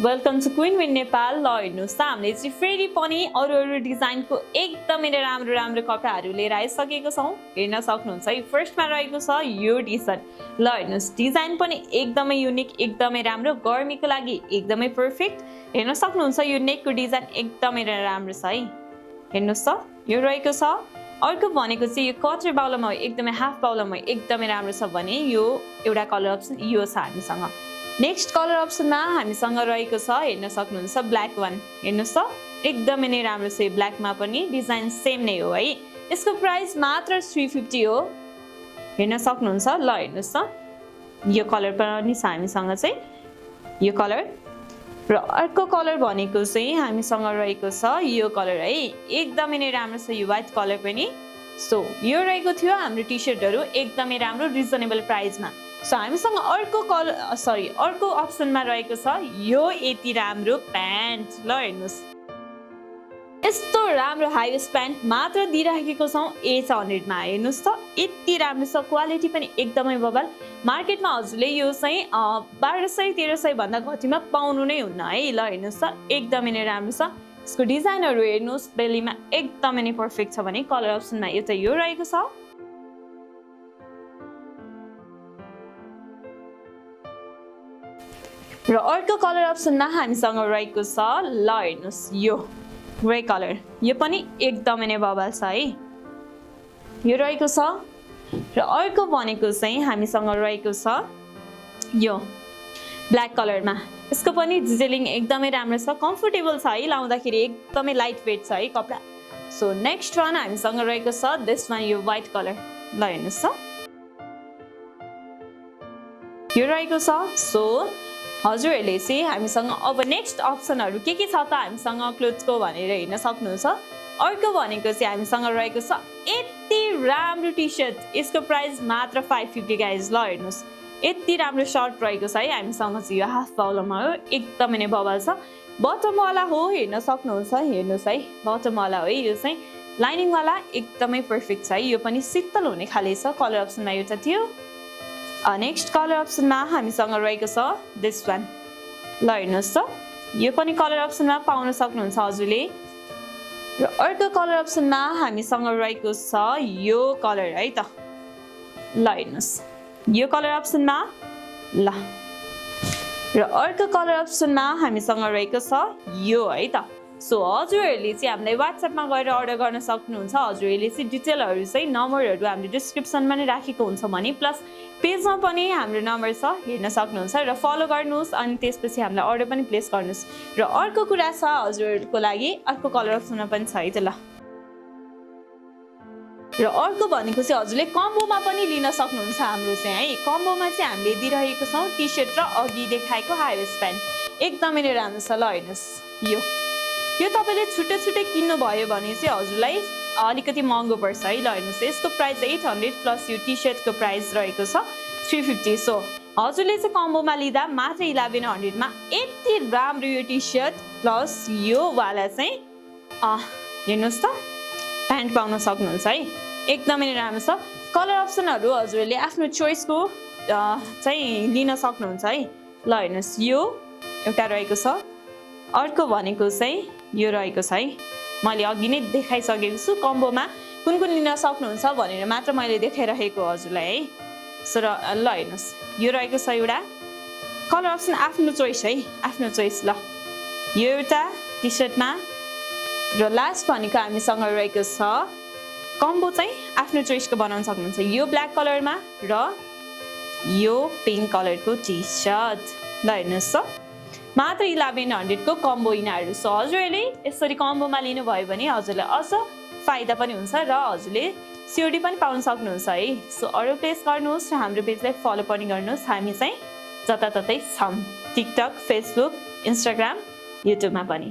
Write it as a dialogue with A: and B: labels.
A: Welcome to Queen Win Nepal. ल हेर्नुहोस् त हामीले चाहिँ फेरि पनि अरू डिजाइनको एकदमै राम्रो राम्रो कपडाहरू लिएर आइसकेको छौँ। हेर्न सक्नुहुन्छ है, फर्स्टमा रहेको छ यो टी सर्ट। ल हेर्नुहोस्, डिजाइन पनि एकदमै युनिक, एकदमै राम्रो, गर्मीको लागि एकदमै पर्फेक्ट। हेर्न सक्नुहुन्छ यो नेकको डिजाइन एकदमै राम्रो छ है। हेर्नुहोस् त यो रहेको छ। अर्को भनेको चाहिँ यो कटर बाउलामा एकदमै हाफ बाउलामा एकदमै राम्रो छ भने यो एउटा कलर अप्सन यो छ हामीसँग। नेक्स्ट कलर अप्सनमा हामीसँग रहेको छ, हेर्न सक्नुहुन्छ ब्ल्याक वान। हेर्नुहोस् त एकदमै नै राम्रो छ। ब्ल्याकमा पनि डिजाइन सेम नै हो है। यसको प्राइस मात्र 350 हो। हेर्न सक्नुहुन्छ। ल हेर्नुहोस् त यो कलर पनि छ हामीसँग चाहिँ यो कलर। र अर्को कलर भनेको चाहिँ हामीसँग रहेको छ यो कलर है। एकदमै नै राम्रो छ यो व्हाइट कलर पनि। सो यो रहेको थियो हाम्रो टी सर्टहरू एकदमै राम्रो रिजनेबल प्राइसमा। सो हामीसँग अर्को अप्सनमा रहेको छ यो यति राम्रो प्यान्ट। ल हेर्नुहोस्, यस्तो राम्रो हाई वेस्ट प्यान्ट मात्र दिइराखेको छौँ 800 मा। हेर्नुहोस् त यति राम्रो छ, क्वालिटी पनि एकदमै बबाल। मार्केटमा हजुरले यो चाहिँ 1200-1300 भन्दा घटीमा पाउनु नै हुन्न है। ल हेर्नुहोस् त एकदमै नै राम्रो छ। यसको डिजाइनहरू हेर्नुहोस्, बेलीमा एकदमै नै पर्फेक्ट छ भने कलर अप्सनमा एउटा यो रहेको छ। र अर्को कलर अप्सनमा हामीसँग रहेको छ, ल हेर्नुहोस् यो ग्रे कलर। यो पनि एकदमै नै बबाल छ है। यो रहेको छ। र अर्को भनेको चाहिँ हामीसँग रहेको छ यो ब्ल्याक कलरमा। यसको पनि डिटेलिङ एकदमै राम्रो छ, कम्फर्टेबल छ है, लाउँदाखेरि एकदमै लाइट वेट छ है कपडा। सो नेक्स्ट वान हामीसँग रहेको छ दिस वान, यो व्हाइट कलर। ल हेर्नुहोस् त यो रहेको छ। सो हजुरहरूले चाहिँ हामीसँग अब नेक्स्ट अप्सनहरू के छ त हामीसँग क्लोथ्सको भनेर हेर्न सक्नुहुन्छ। अर्को भनेको चाहिँ हामीसँग रहेको छ यति राम्रो टी सर्ट। यसको प्राइस मात्र 550 गाइज। ल हेर्नुहोस् यति राम्रो सर्ट रहेको छ है हामीसँग चाहिँ यो हाफ बाउलामा हो, एकदमै नै बबाल छ। बटमवाला हो, हेर्न सक्नुहुन्छ। हेर्नुहोस् है बटमवाला हो यो चाहिँ लाइनिङवाला, एकदमै पर्फेक्ट छ है। यो पनि शीतल हुने खाले छ। कलर अप्सनमा एउटा थियो। नेक्स्ट कलर अप्सनमा हामीसँग रहेको छ दिस वान। ल हेर्नुहोस् त यो पनि कलर अप्सनमा पाउन सक्नुहुन्छ हजुरले। र अर्को कलर अप्सनमा हामीसँग रहेको छ यो कलर है त। ल हेर्नुहोस् यो कलर अप्सनमा। ल र अर्को कलर अप्सनमा हामीसँग रहेको छ यो है त। सो हजुरहरूले चाहिँ हामीलाई वाट्सएपमा गएर अर्डर गर्न सक्नुहुन्छ। हजुरहरूले चाहिँ डिटेलहरू चाहिँ नम्बरहरू हामीले डिस्क्रिप्सनमा नै राखेको हुन्छ भने प्लस पेजमा पनि हाम्रो नम्बर छ, हेर्न सक्नुहुन्छ। र फलो गर्नुहोस् अनि त्यसपछि हामीलाई अर्डर पनि प्लेस गर्नुहोस्। र अर्को कुरा छ हजुरहरूको लागि, अर्को कलर अप्सनमा पनि छ है त। ल र अर्को भनेको चाहिँ हजुरले कम्बोमा पनि लिन सक्नुहुन्छ हाम्रो चाहिँ है। कम्बोमा चाहिँ हामीले दिइरहेको छौँ टी सर्ट र अघि देखाएको हाई वेस्ट प्यान्ट, एकदमै नै राम्रो छ। ल हेर्नुहोस् यो तपाईँले छुट्टै छुट्टै किन्नु भयो भने चाहिँ हजुरलाई अलिकति महँगो पर्छ है। ल हेर्नुहोस् यसको प्राइस 800 प्लस यो टी सर्टको प्राइस रहेको छ 350। सो हजुरले चाहिँ कम्बोमा लिँदा मात्र 1100 मा यति राम्रो यो टी सर्ट प्लस यो वाला चाहिँ हेर्नुहोस् त प्यान्ट पाउन सक्नुहुन्छ है, एकदमै राम्रो छ। कलर अप्सनहरू हजुरले आफ्नो चोइसको चाहिँ लिन सक्नुहुन्छ है। ल हेर्नुहोस् यो एउटा रहेको छ। अर्को भनेको चाहिँ यो रहेको छ है। मैले अघि नै देखाइसकेको छु कम्बोमा कुन कुन लिन सक्नुहुन्छ भनेर मात्र मैले देखाइरहेको हजुरलाई है। सो ल हेर्नुहोस् यो रहेको छ एउटा कलर अप्सन, आफ्नो चोइस है, आफ्नो चोइस। ल यो एउटा टी सर्टमा। र लास्ट भनेको हामीसँग रहेको छ कम्बो चाहिँ आफ्नो चोइसको बनाउन सक्नुहुन्छ। यो ब्ल्याक कलरमा र यो पिङ्क कलरको टी सर्ट। ल हेर्नुहोस् त मात्र 1100 को कम्बो यिनीहरू। सो हजुरहरूले यसरी कम्बोमा लिनुभयो भने हजुरलाई अझ फाइदा पनि हुन्छ र हजुरले सिओडी पनि पाउन सक्नुहुन्छ है। सो अर्डर प्लेस गर्नुहोस् र हाम्रो पेजलाई फलो पनि गर्नुहोस्। हामी चाहिँ जताततै छौँ, टिकटक, फेसबुक, इन्स्टाग्राम, युट्युबमा पनि।